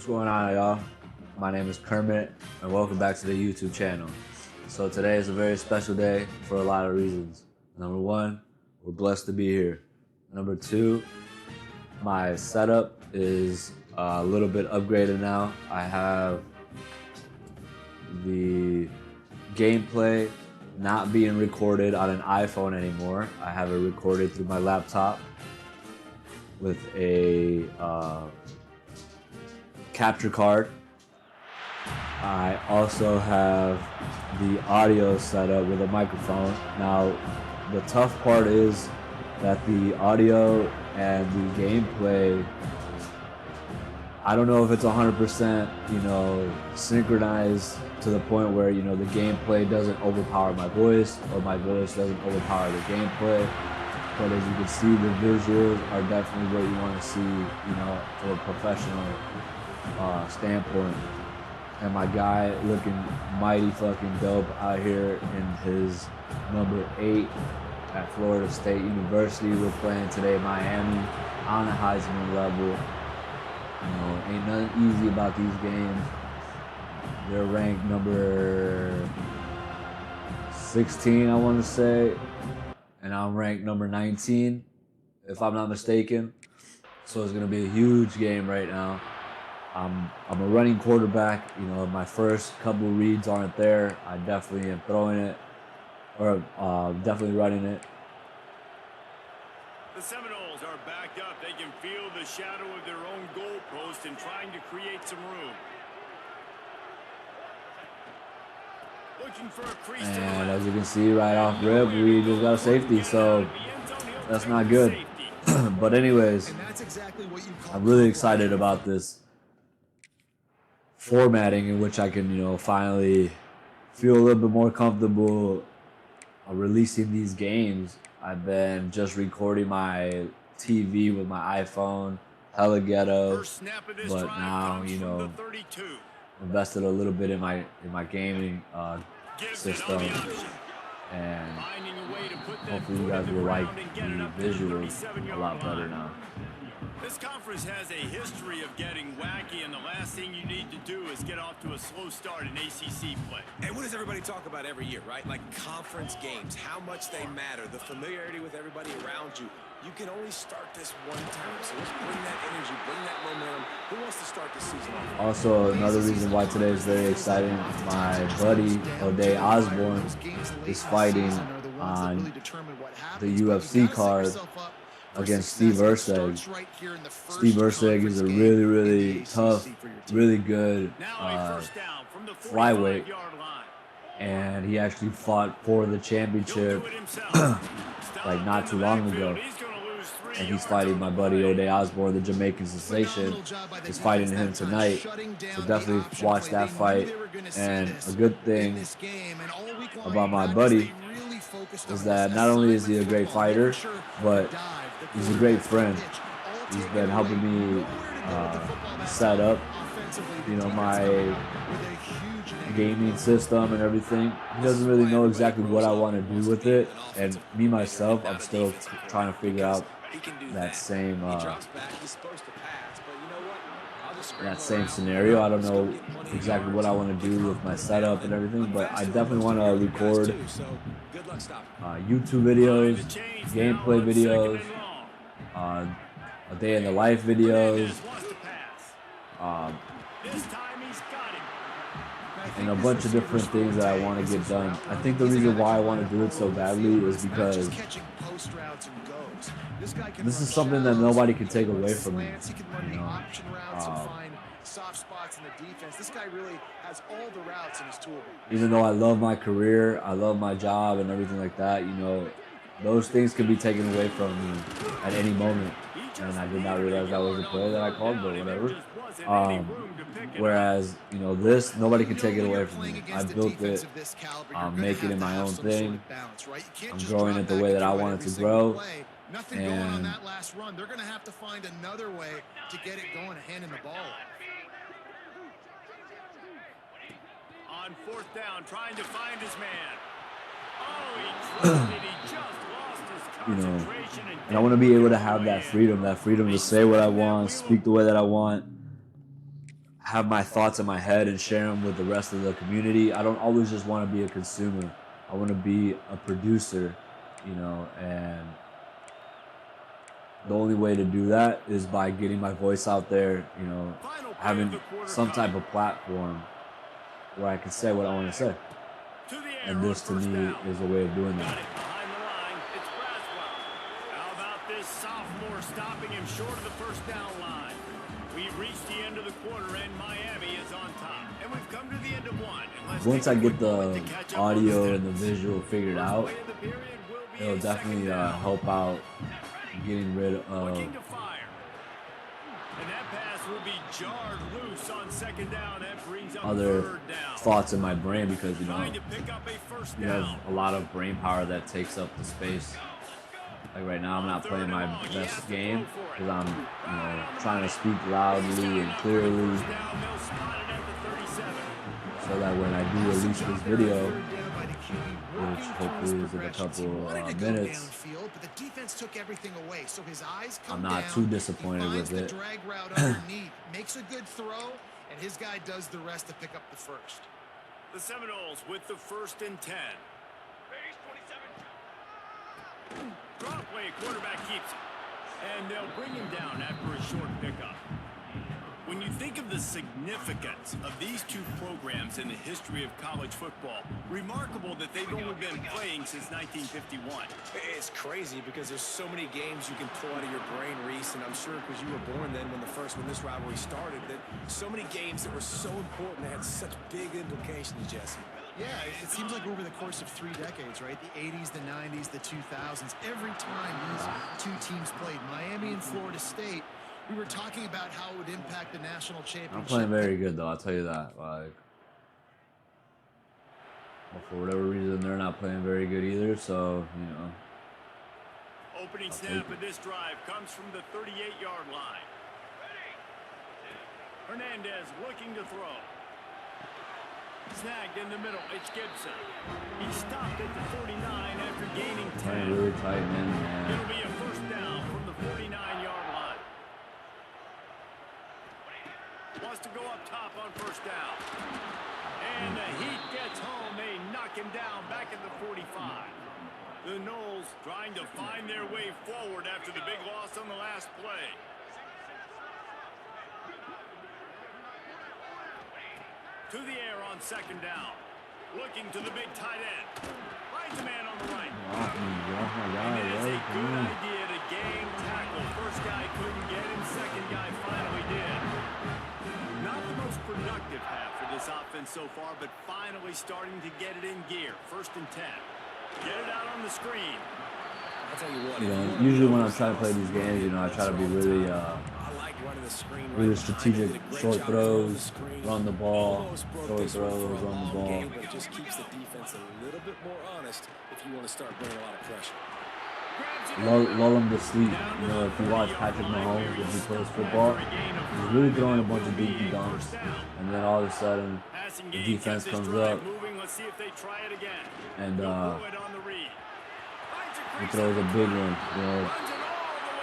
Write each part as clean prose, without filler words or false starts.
What's going on, y'all? My name is Kermit, and welcome back to the YouTube channel. So today is a very special day for a lot of reasons. Number one, we're blessed to be here. Number two, my setup is a little bit upgraded now. I have the gameplay not being recorded on an iPhone anymore. I have it recorded through my laptop with a capture card. I also have the audio set up with a microphone. Now, the tough part is that the audio and the gameplay, I don't know if it's 100%, synchronized to the point where, the gameplay doesn't overpower my voice or my voice doesn't overpower the gameplay. But as you can see, the visuals are definitely what you want to see, from a professional standpoint. And my guy looking mighty fucking dope out here in his number 8 at Florida State University. We're playing today Miami on a Heisman level. Ain't nothing easy about these games. They're ranked number 16, I want to say, and I'm ranked number 19, if I'm not mistaken. So it's gonna be a huge game right now. I'm a running quarterback. My first couple reads aren't there. I definitely am throwing it, or definitely running it. The Seminoles are backed up. They can feel the shadow of their own goalpost and trying to create some room. Looking for a crease. And as you can see right off rip, we just got a safety, so that's not good. But anyways, I'm really excited about this formatting in which I can, finally feel a little bit more comfortable releasing these games. I've been just recording my TV with my iPhone, hella ghetto, but now, invested a little bit in my gaming system, and hopefully you guys will like the visuals a lot better now. This conference has a history of getting wacky, and the last thing you need to do is get off to a slow start in ACC play. And what does everybody talk about every year, right? Like conference games, how much they matter, the familiarity with everybody around you. You can only start this one time, so let's bring that energy, bring that momentum. Who wants to start this season off? Also, another reason why today is very exciting, my buddy O'Day Osborne is fighting on the UFC card against Steve Urseg. Steve Urseg is a really, really tough, really good flyweight, and he actually fought for the championship like not too long ago. And he's fighting my buddy O'Day Osborne, the Jamaican sensation, is fighting him tonight. So definitely watch that fight. And a good thing about my buddy is that not only is he a great fighter, but he's a great friend. He's been helping me set up, my gaming system and everything. He doesn't really know exactly what I want to do with it, and me myself, I'm still trying to figure out that same scenario. I don't know exactly what I want to do with my setup and everything, but I definitely want to record YouTube videos, gameplay videos, a day in the life videos, and a bunch of different things that I want to get done. I think the reason why I want to do it so badly is because this is something that nobody can take away from me. Even though I love my career, I love my job and everything like that, those things can be taken away from me at any moment. And I did not realize that was a play that I called, but whatever. Whereas, this, nobody can take it away from me. I built it, I'm making it my own thing. I'm growing it the way that I want it to grow. Nothing going on that last run. They're going to have to find another way to get it going, handing the ball. On fourth down, trying to find his man. Oh, he dropped it. He just lost his concentration. And I want to be able to have that freedom to say what I want, speak the way that I want, have my thoughts in my head and share them with the rest of the community. I don't always just want to be a consumer. I want to be a producer, you know, and the only way to do that is by getting my voice out there, you know, having some type of platform where I can say what I want to say. And this to me is a way of doing that. Behind the line, it's Braswell. How about this sophomore stopping him short of the first down line? We've reached the end of the quarter and Miami is on top. And we've come to the end of one. Once I get the audio and the visual figured out, it'll definitely help out getting rid of And that pass will be jarred loose on second down. That brings up other third down. thoughts in my brain because, you know, Trying to pick up a first you down. have a lot of brain power that takes up the space. Like right now, I'm not playing my best game because I'm, you know, trying to speak loudly and clearly so that when I do release this video, which hopefully is in a couple minutes, I'm not too disappointed with it. Makes a good throw, and his guy does the rest to pick up the first. The Seminoles with the 1st and 10. Draw play, quarterback keeps it. And they'll bring him down after a short pickup. When you think of the significance of these two programs in the history of college football, remarkable that they've only been playing since 1951. It's crazy because there's so many games you can pull out of your brain, Reese, and I'm sure because you were born then when this rivalry started, that so many games that were so important, that had such big implications, Jesse. Yeah, it seems like over the course of 3 decades, right? The 80s, the 90s, the 2000s, every time these two teams played, Miami and Florida State, we were talking about how it would impact the national championship. I'm playing very good though, I'll tell you that. Like, well, for whatever reason, they're not playing very good either, so, you know. Opening snap of this drive comes from the 38-yard line. Hernandez looking to throw. Snagged in the middle, it's Gibson. He stopped at the 49 after gaining 10. Really tight, man. It'll be a first down from the 49-yard line. Wants to go up top on first down. And the Heat gets home. They knock him down back at the 45. The Noles trying to find their way forward after the big loss on the last play. To the air on second down. Looking to the big tight end. Finds a man on the right. And it is a good idea to gang tackle. First guy couldn't get him. Second guy finally did. Not the most productive half for this offense so far, but finally starting to get it in gear. 1st and 10. Get it out on the screen. I'll tell you what. You know, usually when I'm trying to play these games, you know, I try to be really really strategic, short throws, run the ball, short throws, run the ball. It just keeps the defense a little bit more honest if you want to start bringing a lot of pressure. Lull them to sleep. You know, if you watch Patrick Mahomes when he plays football, he's really throwing a bunch of dinky dunks, and then all of a sudden the defense comes up and he throws a big one. You know,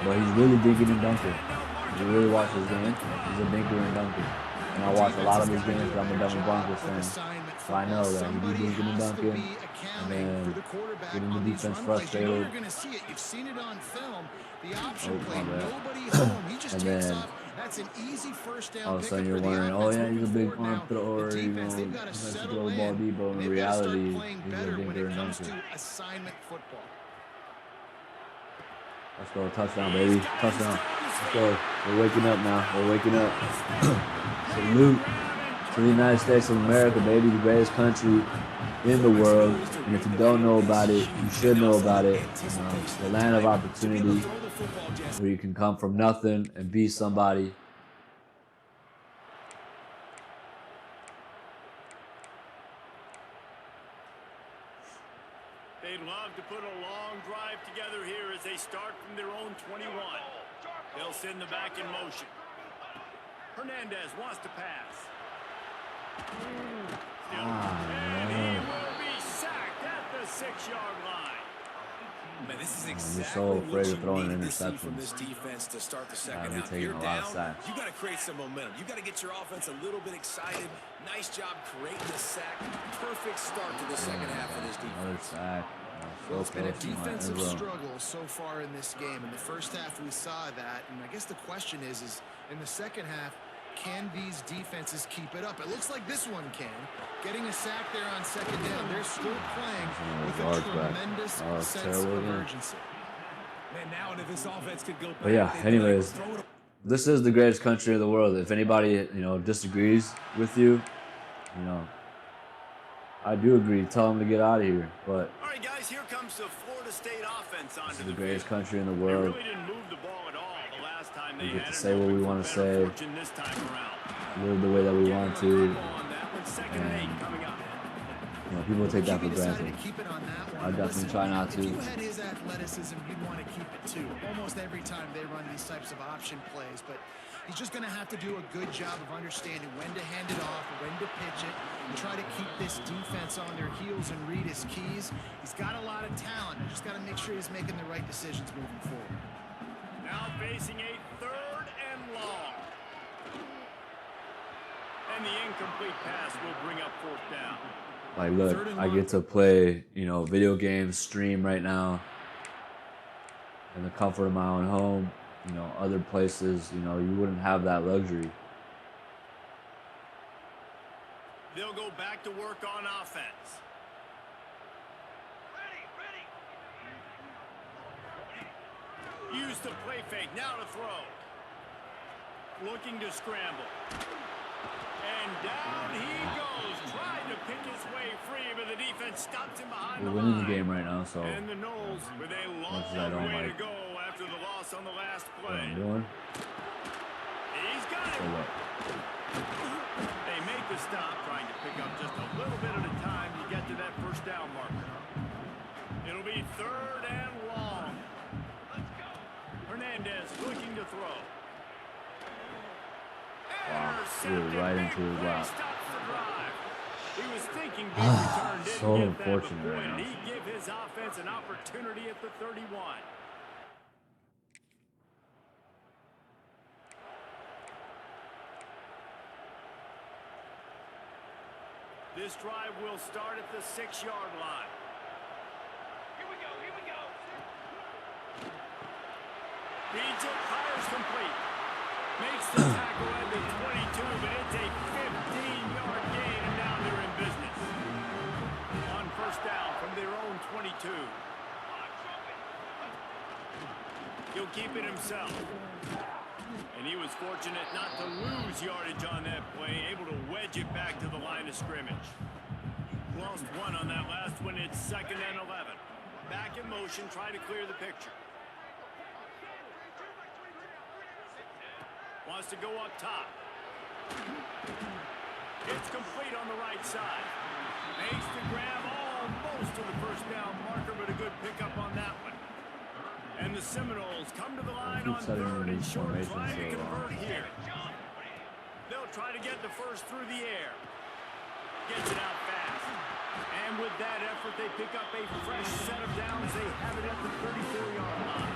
but he's really dinking and dunking. If you really watch his game, he's a dinker and dunker. And I watch a lot of his games because I'm a Denver Broncos fan. So I know that he be dinking and dunking, and then getting the defense frustrated. You've seen it on film. The option Oh, play, my bad. nobody home. He just And takes then off. That's an easy first down. all of a sudden you're pickup for the wondering, oh offense yeah, he's a moving big forward arm now. thrower, The you know, defense, they've he got to likes to settle throw the in. ball deep, but in They've got to start reality, playing he's a better when dinker it and comes dunker. to assignment football. Let's go, touchdown, baby, touchdown. Let's go. We're waking up now. We're waking up. Salute to the United States of America, baby, the greatest country in the world. And if you don't know about it, you should know about it. The land of opportunity, where you can come from nothing and be somebody. They'd love to put a long drive together here as they start from their own 21. They'll send the back in motion. Hernandez wants to pass. And he will be sacked at the 6-yard line. Man, this is You're exactly so afraid what of you throwing needed to see from interceptions. this defense to start the second Be half. taking You're a lot of down, sacks. you got to create some momentum. You got to get your offense a little bit excited. Nice job creating the sack. Perfect start to the second half of this Another defense. sack. Well, it's been a close to my end defensive zone. struggle so far in this game. In the first half, we saw that. And I guess the question is in the second half, can these defenses keep it up? It looks like this one can. Getting a sack there on second down. They're still playing with a tremendous sense of urgency. Man, now if this offense could go back, But yeah, anyways, this is the greatest country in the world. If anybody, disagrees with you, I do agree. Tell them to get out of here. But All right, guys, here comes the Florida State offense onto this is the the greatest field. country in the They world. really didn't move the ball at all the last time they We get had to it. say what we Hoping want for to better say. fortune this time around. Live the way that we Give want them a to. good ball on that one. Second and 8 coming up. People take that for He decided granted. to keep it on that one. I definitely Listen, try not if to. you had his athleticism, you'd want to keep it too. Almost every time they run these types of option plays, but he's just going to have to do a good job of understanding when to hand it off, when to pitch it, and try to keep this defense on their heels and read his keys. He's got a lot of talent. He's just got to make sure he's making the right decisions moving forward. Now facing a 3rd and long. And the incomplete pass will bring up 4th down. Like, look, I get to play, video games, stream right now in the comfort of my own home. Other places, you wouldn't have that luxury. They'll go back to work on offense. Use the play fake, now to throw. Looking to scramble. And down he goes, trying to pick his way free, but the defense stops him behind the line. We're winning the game right now, so And the Knowles with a long much as I don't way to like go after the loss on the last what play. I'm doing. He's got So it. what? They make the stop, trying to pick up just a little bit at a time to get to that 1st down marker. It'll be 3rd and long. Hernandez looking to throw. Wow, Intercepted. threw right into Big his play, lap. stops the drive. He was thinking big return, didn't So get unfortunate that, but boy, right now. did he give his offense an opportunity at the 31. This drive will start at the 6-yard line. Here we go, here we go. Feeds it, fires complete. Makes the tackle at the 22, but it's a 15-yard gain, and now they're in business. On 1st down from their own 22. He'll keep it himself. And he was fortunate not to lose yardage on that play, able to wedge it back to the line of scrimmage. Lost 1 on that last one. It's 2nd and 11. Back in motion, try to clear the picture. Wants to go up top. It's complete on the right side. Makes the grab almost to the 1st down marker, but a good pickup on that one. And the Seminoles come to the line on 3rd and short, trying to convert here. They'll try to get the 1st through the air. Gets it out fast. And with that effort, they pick up a fresh set of downs. They have it at the 34-yard line.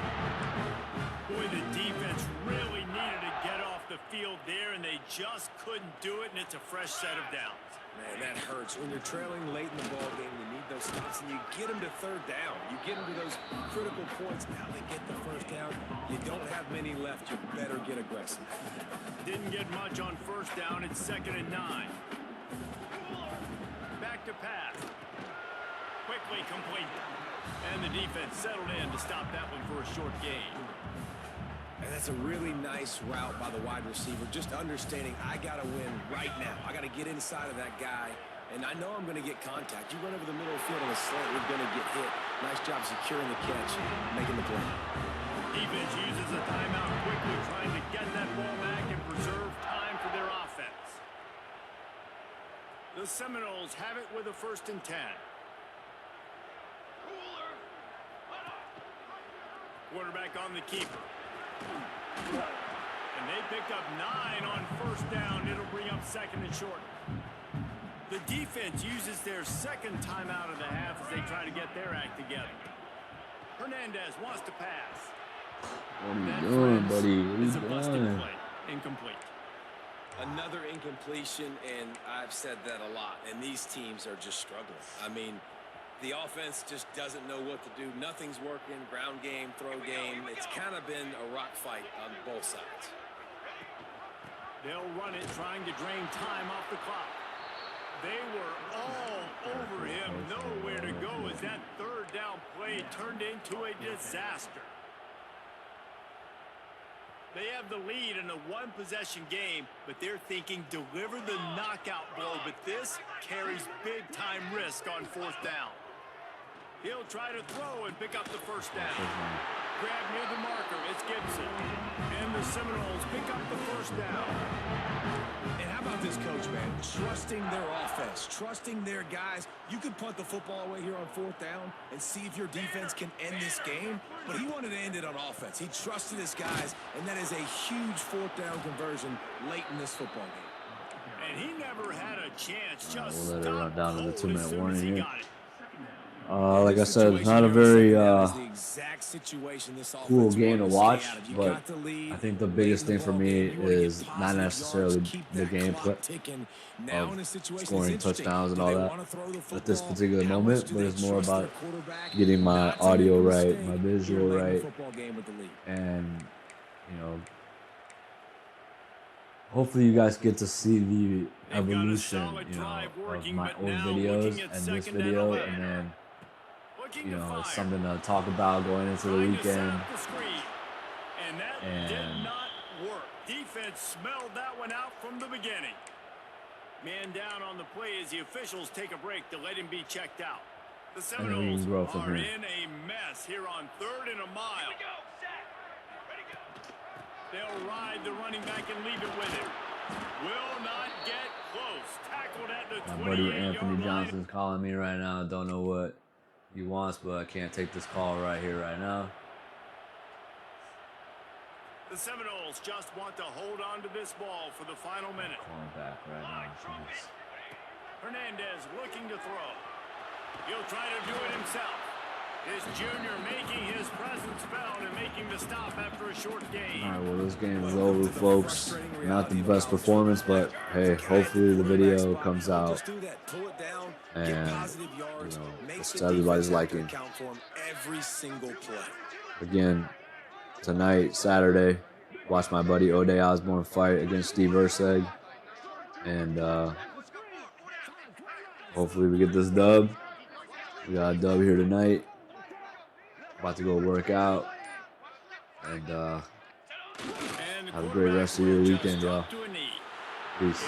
Boy, the defense really needed to get off the field there, and they just couldn't do it, and it's a fresh set of downs. Man, that hurts. When you're trailing late in the ball game, you need those stops, and you get them to 3rd down. You get them to those critical points. Now they get the 1st down. You don't have many left. You better get aggressive. Didn't get much on 1st down. It's 2nd and 9. Back to pass. Quickly complete. And the defense settled in to stop that one for a short gain. And that's a really nice route by the wide receiver, just understanding I got to win right now. I got to get inside of that guy, and I know I'm going to get contact. You run over the middle of the field on a slant, you're going to get hit. Nice job securing the catch, making the play. Defense uses a timeout quickly, trying to get that ball back and preserve time for their offense. The Seminoles have it with a 1st and 10. Quarterback on the keeper. And they picked up 9 on 1st down. It'll bring up 2nd and short. The defense uses their 2nd timeout of the half as they try to get their act together. Hernandez wants to pass. What are you doing, buddy? What are It's you a busted doing? play. Incomplete. Another incompletion, and I've said that a lot, and these teams are just struggling. I mean, the offense just doesn't know what to do. Nothing's working. Ground game, throw game. It's kind of been a rock fight on both sides. They'll run it, trying to drain time off the clock. They were all over him. Nowhere to go as that third down play turned into a disaster. They have the lead in a one-possession game, but they're thinking deliver the knockout blow, but this carries big-time risk on fourth down. He'll try to throw and pick up the first down. Grab near the marker, it's Gibson. And the Seminoles pick up the first down. And how about this, coach, man? Trusting their offense, trusting their guys. You could punt the football away here on fourth down and see if your defense can end this game, but he wanted to end it on offense. He trusted his guys, and that is a huge fourth down conversion late in this football game. And he never had a chance. Just We'll let it run down to the cold as 2-minute soon as warning he here. got it. Like I said, not a very cool game to watch, but I think the biggest thing for me is not necessarily the gameplay of scoring touchdowns and all that at this particular moment, but it's more about getting my audio right, my visual right, and, you know, hopefully you guys get to see the evolution, you know, of my old videos and this video, and then, you know, it's something to talk about going into the weekend. And that did not work. Defense smelled that one out from the beginning. Man down on the play as the officials take a break to let him be checked out. The Seminoles are in a mess here on 3rd and a mile. They'll ride the running back and leave it with him. Will not get close. Tackled at the 28-yard line. My buddy Anthony Johnson's calling me right now. I don't know what he wants, but I can't take this call right here, right now. The Seminoles just want to hold on to this ball for the final minute. Calling back right now. Jeez. Hernandez looking to throw. He'll try to do it himself. His junior making his presence felt and making the stop after a short game. All right, well, this game is over, folks. Not the best performance, but hey, hopefully the video comes out and, you know, it's to everybody's liking. Again, tonight, Saturday, watch my buddy O'Day Osborne fight against Steve Urseg, and hopefully we get this dub. We got a dub here tonight. About to go work out, and have a great rest of your weekend, y'all. Peace.